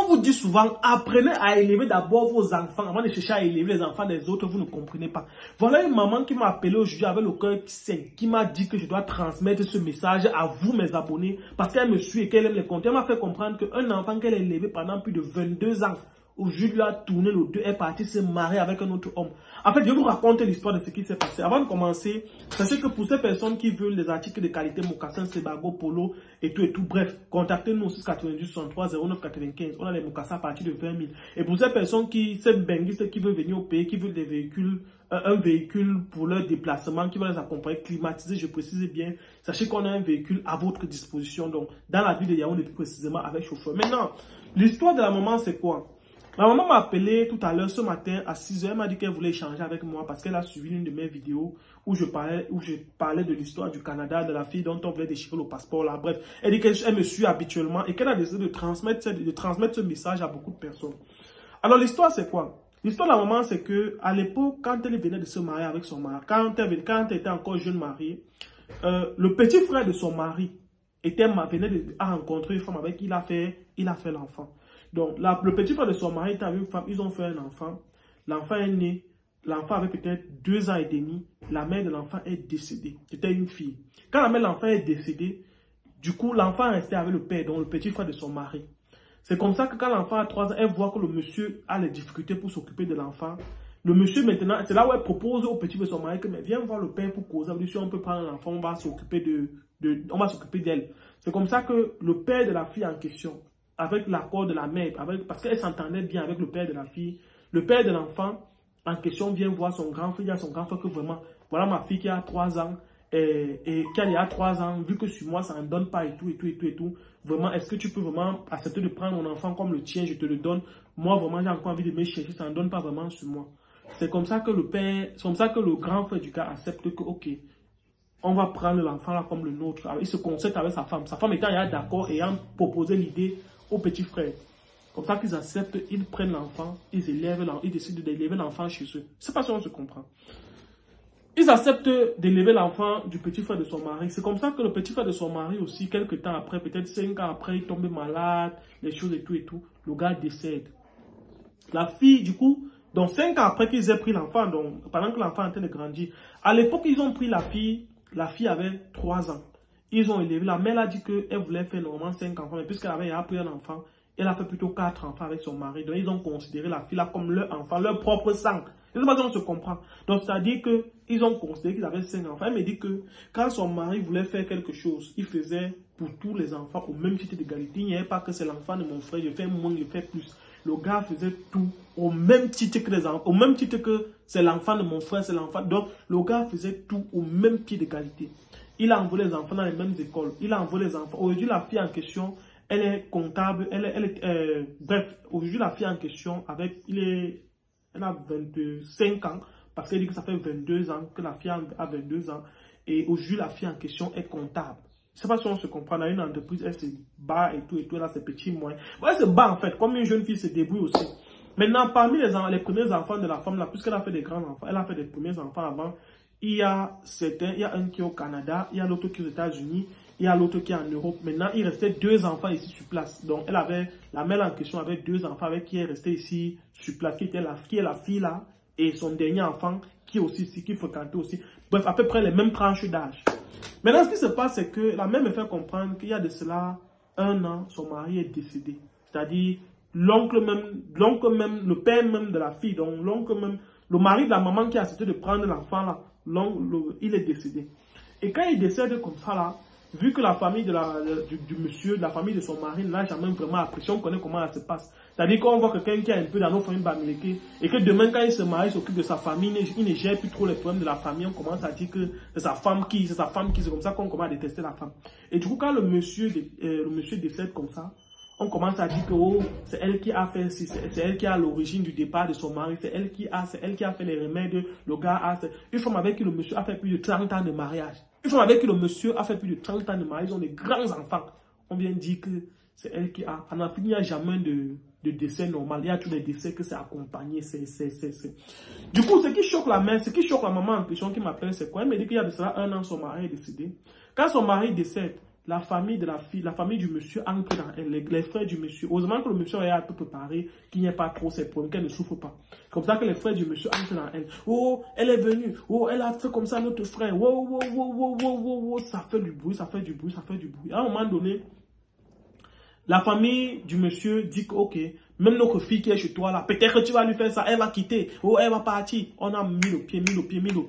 vous dit souvent, apprenez à élever d'abord vos enfants avant de chercher à élever les enfants des autres, vous ne comprenez pas. Voilà une maman qui m'a appelé aujourd'hui avec le cœur qui m'a dit que je dois transmettre ce message à vous, mes abonnés, parce qu'elle me suit et qu'elle aime les contenus. Elle m'a fait comprendre qu'un enfant qu'elle a élevé pendant plus de 22 ans, aujourd'hui, il a tourné le dos, est parti se marier avec un autre homme. En fait, je vais vous raconter l'histoire de ce qui s'est passé. Avant de commencer, sachez que pour ces personnes qui veulent des articles de qualité, mocassins, Sebago, Polo et tout, bref, contactez-nous au 690 63 09 95. On a les mocassins à partir de 20 000. Et pour ces personnes ces benguistes qui veulent venir au pays, qui veulent des véhicules, un véhicule pour leur déplacement, qui va les accompagner, climatisé, je précise bien, sachez qu'on a un véhicule à votre disposition. Donc, dans la ville de Yaoundé, plus précisément avec chauffeur. Maintenant, l'histoire de la maman, c'est quoi? Ma maman m'a appelé tout à l'heure ce matin à 6 h. Elle m'a dit qu'elle voulait échanger avec moi parce qu'elle a suivi une de mes vidéos où je parlais de l'histoire du Canada, de la fille dont on voulait déchirer le passeport là. Bref, elle dit qu'elle me suit habituellement et qu'elle a décidé de transmettre ce message à beaucoup de personnes. Alors l'histoire c'est quoi? L'histoire de la maman c'est que à l'époque, quand elle venait de se marier avec son mari, quand elle était encore jeune mariée, le petit frère de son mari venait de rencontrer une femme avec qui il a fait l'enfant. Donc, le petit frère de son mari était avec une femme, ils ont fait un enfant. L'enfant est né, l'enfant avait peut-être 2 ans et demi. La mère de l'enfant est décédée. C'était une fille. Quand la mère de l'enfant est décédée, du coup, l'enfant est resté avec le père, donc le petit frère de son mari. C'est comme ça que quand l'enfant a 3 ans, elle voit que le monsieur a les difficultés pour s'occuper de l'enfant. Le monsieur maintenant, c'est là où elle propose au petit frère de son mari que mais viens voir le père pour causer. Si on peut prendre l'enfant, on va s'occuper d'elle. C'est comme ça que le père de la fille en question, avec l'accord de la mère, parce qu'elle s'entendait bien avec le père de la fille. Le père de l'enfant en question vient voir son grand frère, il y a son grand frère que vraiment, voilà ma fille qui a 3 ans, et qui a 3 ans, vu que sur moi ça ne donne pas et tout, vraiment, est-ce que tu peux vraiment accepter de prendre mon enfant comme le tien, je te le donne, moi vraiment j'ai encore envie de me chercher, ça ne donne pas vraiment sur moi. C'est comme ça que le grand frère du gars accepte que, ok, on va prendre l'enfant là comme le nôtre. Alors, il se concerte avec sa femme. Sa femme étant d'accord et ayant proposé l'idée au petit frère. Comme ça qu'ils acceptent, ils prennent l'enfant, ils décident d'élever l'enfant chez eux. C'est pas si on se comprend. Ils acceptent d'élever l'enfant du petit frère de son mari. C'est comme ça que le petit frère de son mari aussi, quelques temps après, peut-être 5 ans après, il tombe malade, les choses et tout, le gars décède. La fille, du coup, donc 5 ans après qu'ils aient pris l'enfant, donc pendant que l'enfant est en train de grandir, à l'époque, ils ont pris la fille avait 3 ans. Ils ont élevé, la mère a dit qu'elle voulait faire normalement 5 enfants, mais puisqu'elle avait pris un enfant, elle a fait plutôt 4 enfants avec son mari. Donc ils ont considéré la fille là comme leur enfant, leur propre sang. Je ne sais pas si on se comprend. Donc c'est-à-dire qu'ils ont considéré qu'ils avaient 5 enfants. Elle me dit que quand son mari voulait faire quelque chose, il faisait pour tous les enfants au même titre d'égalité. Il n'y avait pas que c'est l'enfant de mon frère, je fais moins, je fais plus. Le gars faisait tout au même titre que les enfants, au même titre que c'est l'enfant de mon frère, c'est l'enfant. Donc le gars faisait tout au même pied d'égalité. Il a envoyé les enfants dans les mêmes écoles. Il a envoyé les enfants. Aujourd'hui, la fille en question, elle est comptable. Bref, aujourd'hui, la fille en question, elle a 25 ans. Parce qu'elle dit que ça fait 22 ans que la fille a 22 ans. Et aujourd'hui, la fille en question est comptable. Je ne sais pas si on se comprend. Dans une entreprise, elle se bat et tout. Elle a ses petits moyens. Elle se bat en fait. Comme une jeune fille se débrouille aussi. Maintenant, parmi les premiers enfants de la femme, là, puisqu'elle a fait des grands enfants, elle a fait des premiers enfants avant. Il y a un qui est au Canada, il y a l'autre qui est aux États-Unis, il y a l'autre qui est en Europe. Maintenant, il restait 2 enfants ici sur place. Donc, la mère en question avait 2 enfants avec qui elle restait ici sur place, qui est la fille là, et son dernier enfant qui est aussi ici, qui fréquentait aussi. Bref, à peu près les mêmes tranches d'âge. Maintenant, ce qui se passe, c'est que la mère me fait comprendre qu'il y a de cela 1 an, son mari est décédé. C'est-à-dire, l'oncle même, le père même de la fille, donc l'oncle même, le mari de la maman qui a accepté de prendre l'enfant là, il est décédé. Et quand il décède comme ça là, vu que la famille du monsieur, de la famille de son mari n'a jamais vraiment apprécié, on connaît comment ça se passe. C'est-à-dire qu'on voit quelqu'un qui est un peu dans nos familles bamileke et que demain quand il se marie, il s'occupe de sa famille, il ne gère plus trop les problèmes de la famille, on commence à dire que c'est sa femme qui, c'est comme ça qu'on commence à détester la femme. Et du coup quand le monsieur décède comme ça, on commence à dire que oh, c'est elle qui a fait, c'est elle qui a l'origine du départ de son mari, c'est elle qui a fait les remèdes, le gars a, une femme avec qui le monsieur a fait plus de 30 ans de mariage. Une femme avec qui le monsieur a fait plus de 30 ans de mariage, ils ont des grands enfants. On vient dire que c'est elle qui a, en Afrique il n'y a jamais de décès normal, il y a tous les décès que c'est accompagné, Du coup, ce qui choque la maman en question qui m'appelle, c'est quoi? Elle me dit qu'il y a de cela 1 an, son mari est décédé. Quand son mari décède, la famille de la fille, la famille du monsieur entre dans elle, les frères du monsieur. Heureusement que le monsieur a tout préparé, qu'il n'y ait pas trop ses problèmes, qu'elle ne souffre pas. Comme ça que les frères du monsieur entrent dans elle. Oh, elle est venue. Oh, elle a fait comme ça notre frère. Oh, oh, oh, oh, oh, oh, oh. Ça fait du bruit, ça fait du bruit, ça fait du bruit. À un moment donné, la famille du monsieur dit que, ok, même notre fille qui est chez toi là, peut-être que tu vas lui faire ça, elle va quitter, oh, elle va partir. On a mis le pied,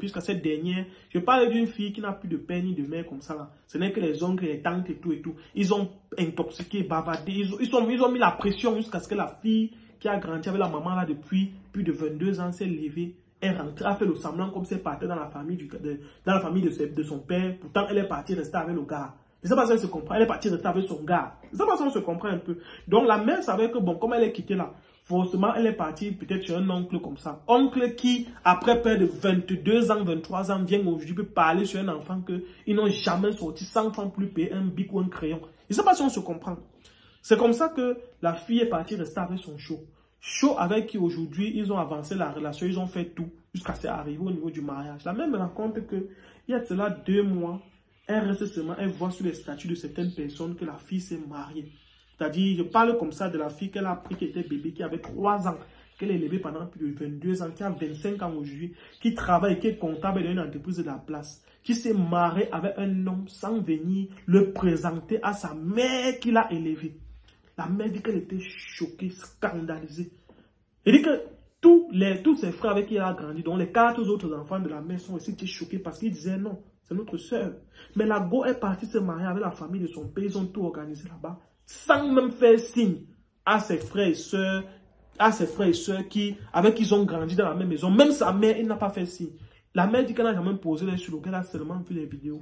jusqu'à cette dernière. Je parle d'une fille qui n'a plus de père ni de mère comme ça là. Ce n'est que les oncles, les tantes et tout et tout. Ils ont intoxiqué, bavardé, ils ont mis la pression jusqu'à ce que la fille qui a grandi avec la maman là depuis plus de 22 ans s'est levée. Elle rentre, a fait le semblant comme si elle partait dans la famille, de son père. Pourtant, elle est partie rester avec le gars. Je ne sais pas si elle se comprend. Elle est partie rester avec son gars. Je ne sais pas si on se comprend un peu. Donc, la mère savait que, bon, comme elle est quittée là, forcément, elle est partie peut-être chez un oncle comme ça. Oncle qui, après près de 22 ans, 23 ans, vient aujourd'hui peut parler sur un enfant qu'ils n'ont jamais sorti sans francs plus payer un bic ou un crayon. Je ne sais pas si on se comprend. C'est comme ça que la fille est partie rester avec son show. Show avec qui aujourd'hui, ils ont avancé la relation, ils ont fait tout jusqu'à ce arriver au niveau du mariage. La mère me raconte que il y a de cela 2 mois, elle reste seulement, elle voit sur les statuts de certaines personnes que la fille s'est mariée. C'est-à-dire, je parle comme ça de la fille qu'elle a pris, qui était bébé, qui avait 3 ans, qu'elle a élevée pendant plus de 22 ans, qui a 25 ans aujourd'hui, qui travaille, qui est comptable dans une entreprise de la place, qui s'est mariée avec un homme sans venir le présenter à sa mère qui l'a élevée. La mère dit qu'elle était choquée, scandalisée. Elle dit que tous ses frères avec qui elle a grandi, dont les 4 autres enfants de la mère sont aussi choqués parce qu'ils disaient non, c'est notre soeur. Mais la go est partie se marier avec la famille de son père, ils ont tout organisé là-bas, sans même faire signe à ses frères et sœurs, avec qui ils ont grandi dans la même maison. Même sa mère, elle n'a pas fait signe. La mère dit qu'elle n'a jamais posé les sur qu'elle a seulement vu les vidéos.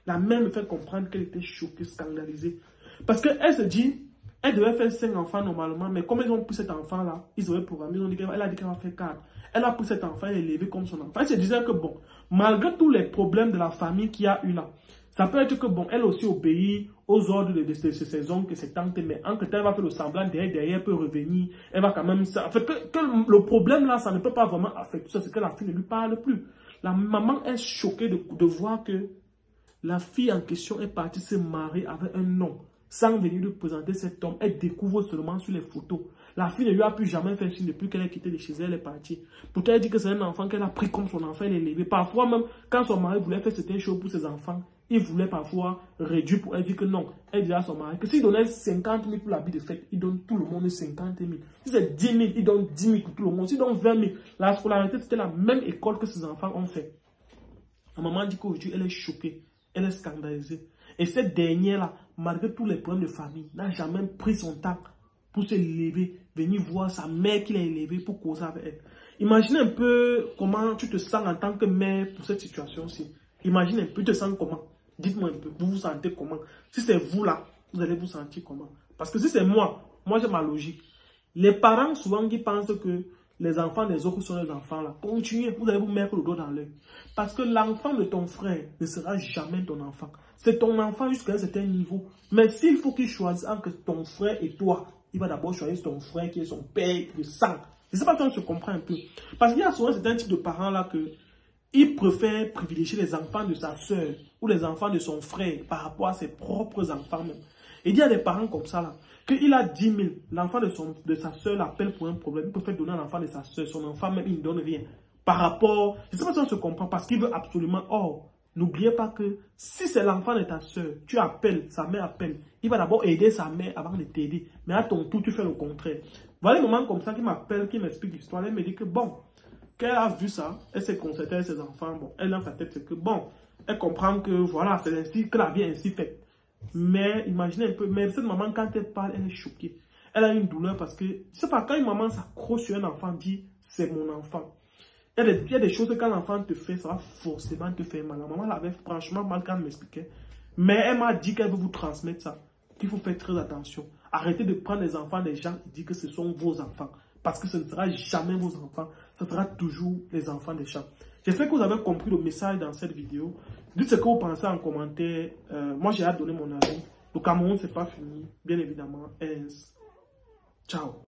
La mère me fait comprendre qu'elle était choquée, scandalisée. Parce qu'elle se dit, elle devait faire 5 enfants normalement, mais comme ils ont pris cet enfant-là, ils avaient programmé, elle a dit qu'elle va faire 4. Elle a pris cet enfant, elle est élevée comme son enfant. Elle se disait que bon, malgré tous les problèmes de la famille qu'il y a eu là, ça peut être que bon, elle aussi obéit aux ordres de ses oncles et ses tantes, mais entre temps, elle va faire le semblant, derrière, elle peut revenir, elle va quand même... En fait, que le problème là, ça ne peut pas vraiment affecter ça, c'est que la fille ne lui parle plus. La maman est choquée de voir que la fille en question est partie se marier avec un homme. Sans venir lui présenter cet homme, elle découvre seulement sur les photos. La fille ne lui a plus jamais fait signe depuis qu'elle est quittée de chez elle, elle est partie. Pourtant, elle dit que c'est un enfant qu'elle a pris comme son enfant, elle est élevée. Parfois même, quand son mari voulait faire certaines choses pour ses enfants, il voulait parfois réduire pour elle, dire que non. Elle dit à son mari que s'il donnait 50 000 pour l'habit de fête, il donne tout le monde 50 000. Si c'est 10 000, il donne 10 000 pour tout le monde. S'il donne 20 000, la scolarité, c'était la même école que ses enfants ont fait. La maman dit qu'aujourd'hui, elle est choquée, elle est scandalisée. Et cette dernière-là, malgré tous les problèmes de famille, n'a jamais pris son temps pour se lever, venir voir sa mère qui l'a élevée pour causer avec elle. Imaginez un peu comment tu te sens en tant que mère pour cette situation-ci. Imagine un peu, tu te sens comment? Dites-moi un peu, vous vous sentez comment? Si c'est vous là, vous allez vous sentir comment? Parce que si c'est moi j'ai ma logique. Les parents souvent qui pensent que les enfants des autres sont les enfants là, continuez, vous allez vous mettre le doigt dans l'œil. Parce que l'enfant de ton frère ne sera jamais ton enfant. C'est ton enfant jusqu'à un certain niveau. Mais s'il faut qu'il choisisse entre ton frère et toi, il va d'abord choisir ton frère qui est son père de sang. Je ne sais pas si on se comprend un peu. Parce qu'il y a souvent certains types de parents là que il préfère privilégier les enfants de sa soeur ou les enfants de son frère par rapport à ses propres enfants même. Et il y a des parents comme ça là, qu'il a 10 000, l'enfant de sa soeur l'appelle pour un problème, il préfère donner à l'enfant de sa soeur, son enfant même il ne donne rien. Par rapport, je ne sais pas si on se comprend, parce qu'il veut absolument, n'oubliez pas que si c'est l'enfant de ta soeur, tu appelles, sa mère appelle, il va d'abord aider sa mère avant de t'aider. Mais à ton tour, tu fais le contraire. Voilà les moments comme ça qui m'appelle, qui m'explique l'histoire, elle me dit que bon, qu'elle a vu ça, elle s'est concertée avec ses enfants, bon, elle dans sa tête, c'est que bon, elle comprend que voilà, c'est ainsi, que la vie est ainsi faite. Mais imaginez un peu, mais cette maman, quand elle parle, elle est choquée. Elle a une douleur parce que, je sais pas, quand une maman s'accroche sur un enfant, dit, c'est mon enfant. Il y a des choses que quand l'enfant te fait, ça va forcément te faire mal. La maman l'avait franchement mal quand elle m'expliquait. Mais elle m'a dit qu'elle veut vous transmettre ça. Qu'il faut faire très attention. Arrêtez de prendre les enfants des gens et dire que ce sont vos enfants. Parce que ce ne sera jamais vos enfants. Ce sera toujours les enfants des gens. J'espère que vous avez compris le message dans cette vidéo. Dites ce que vous pensez en commentaire. Moi, j'ai hâte de donner mon avis. Le Cameroun, c'est pas fini. Bien évidemment. Ciao.